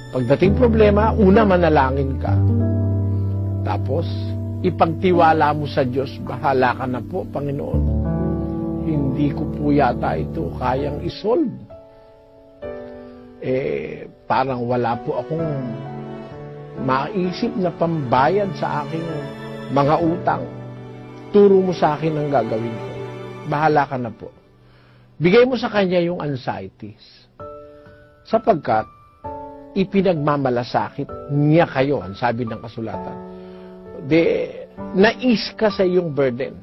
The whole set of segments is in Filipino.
Pagdating problema, una manalangin ka. Tapos, ipagtiwala mo sa Diyos, bahala ka na po, Panginoon. Hindi ko po yata ito kayang isolve. Parang wala po akong maisip na pambayad sa aking mga utang. Turo mo sa akin ang gagawin ko. Bahala ka na po. Bigay mo sa Kanya yung anxieties. Sapagkat, ipinagmamalasakit niya kayo, ang sabi ng kasulatan. Nais ka sa iyong burden.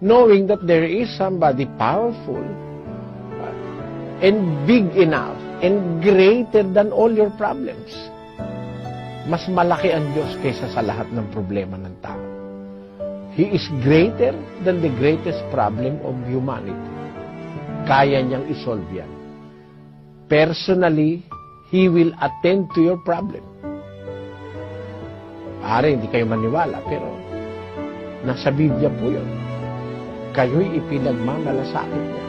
Knowing that there is somebody powerful and big enough and greater than all your problems. Mas malaki ang Diyos kaysa sa lahat ng problema ng tao. He is greater than the greatest problem of humanity. Kaya niyang isolve yan. Personally, He will attend to your problem. Pare, hindi kayo maniwala, pero nasa Biblia po yun. Kayo'y ipinagmamalasakit niya.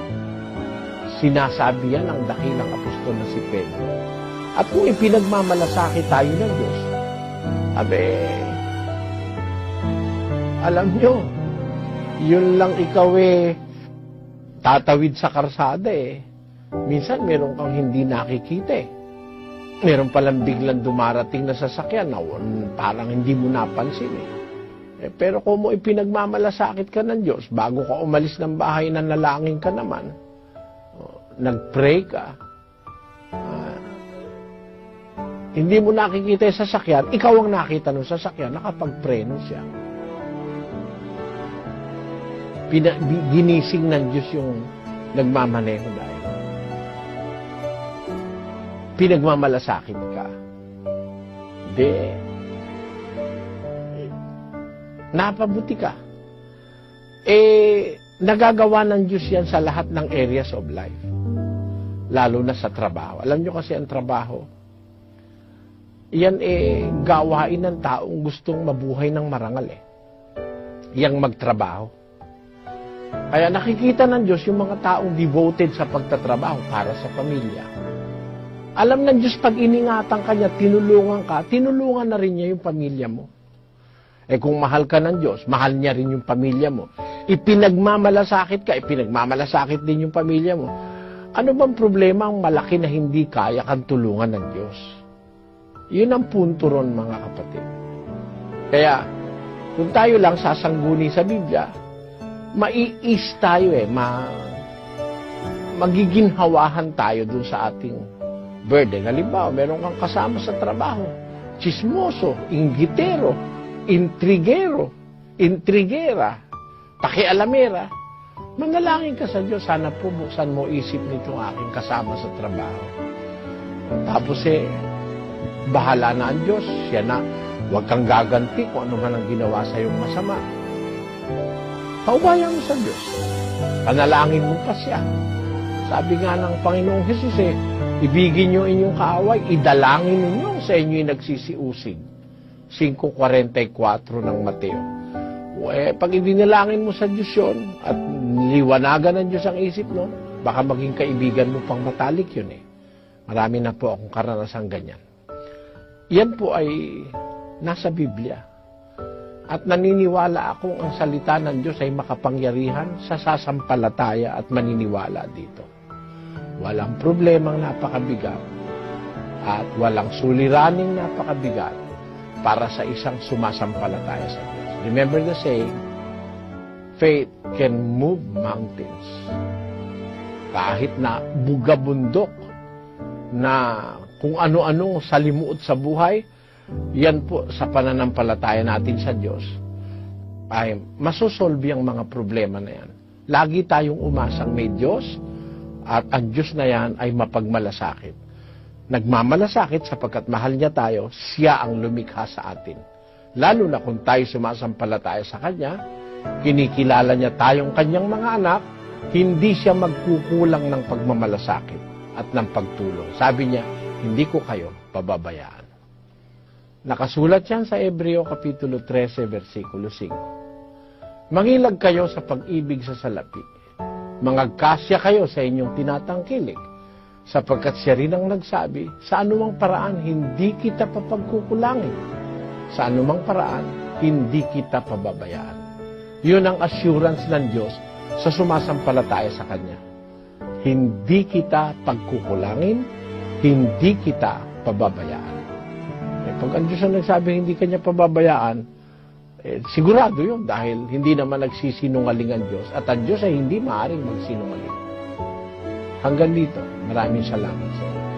Sinasabi yan ng dakilang apostol na si Pedro. At kung ipinagmamalasakit tayo ng Diyos, alam nyo, yun lang ikaw tatawid sa karsada Minsan meron kang hindi nakikita Meron palang biglang dumarating na sasakyan na parang hindi mo napansin pero kung mo ipinagmamalasakit ka ng Diyos, bago ka umalis ng bahay, nanalangin ka naman, nag-pray ka, hindi mo nakikita yung sasakyan, ikaw ang nakita ng sasakyan, nakapag-preno siya. Ginising ng Diyos yung nagmamaneho dahil. Pinagmamalasakit ka. Napabuti ka. Nagagawa ng Diyos yan sa lahat ng areas of life. Lalo na sa trabaho. Alam nyo kasi ang trabaho, yan gawain ng taong gustong mabuhay ng marangal Yang magtrabaho. Kaya nakikita ng Diyos yung mga taong devoted sa pagtatrabaho para sa pamilya. Alam ng Diyos pag iningatan ka niya, tinulungan na rin niya yung pamilya mo. Kung mahal ka ng Diyos, mahal niya rin yung pamilya mo. Ipinagmamalasakit ka, ipinagmamalasakit din yung pamilya mo. Ano bang problema ang malaki na hindi kaya kang tulungan ng Diyos? Yun ang punto ron, mga kapatid. Kaya, kung tayo lang sasangguni sa Biblia, maiis tayo magiginhawahan tayo dun sa ating burden. Halimbawa, meron kang kasama sa trabaho, chismoso, inggitero, intrigero, intrigera, pakialamera. Manalangin ka sa Diyos, sana po buksan mo isip nitong aking kasama sa trabaho. Tapos bahala na ang Diyos, siya na, huwag kang gaganti kung ano man ang ginawa sa iyong masama. Paubayan mo sa Diyos. Panalangin mo pa siya. Sabi nga ng Panginoong Hesus ibigin nyo inyong kaaway, idalangin ninyo sa inyo'y nagsisiusig. 5:44 ng Mateo. Pag idinalangin mo sa Diyos yun, at liwanagan ng Diyos ang isip no, baka maging kaibigan mo pang matalik yun Marami na po akong karanasang ganyan. Yan po ay nasa Biblia. At naniniwala akong ang salita ng Diyos ay makapangyarihan sa sasampalataya at maniniwala dito. Walang problemang napakabigat at walang suliraning napakabigat para sa isang sumasampalataya sa Diyos. Remember the saying, faith can move mountains. Kahit na bugabundok na kung ano-ano salimuot sa buhay, yan po sa pananampalataya natin sa Diyos ay masosolve ang mga problema na yan. Lagi tayong umasang may Diyos at ang Diyos na yan ay mapagmalasakit. Nagmamalasakit sapagkat mahal niya tayo, siya ang lumikha sa atin. Lalo na kung tayo sumasampalataya sa Kanya, kinikilala niya tayong Kanyang mga anak, hindi siya magkukulang ng pagmamalasakit at ng pagtulong. Sabi niya, hindi ko kayo pababayaan. Nakasulat yan sa Hebreo Kapitulo 13, versikulo 5. Mangilag kayo sa pag-ibig sa salapi. Mangagkasya kayo sa inyong tinatangkilik. sapagkat siya rin ang nagsabi, sa anumang paraan, hindi kita papagkukulangin. Sa anumang paraan, hindi kita pababayaan. Yun ang assurance ng Diyos sa sumasampalataya sa Kanya. Hindi kita pagkukulangin, hindi kita pababayaan. Pag ang Diyos ang nagsabi, hindi Kanya pababayaan, sigurado yun dahil hindi naman nagsisinungaling ang Diyos at ang Diyos ay hindi maaaring magsinungaling. Hanggang dito, maraming salamat sa iyo.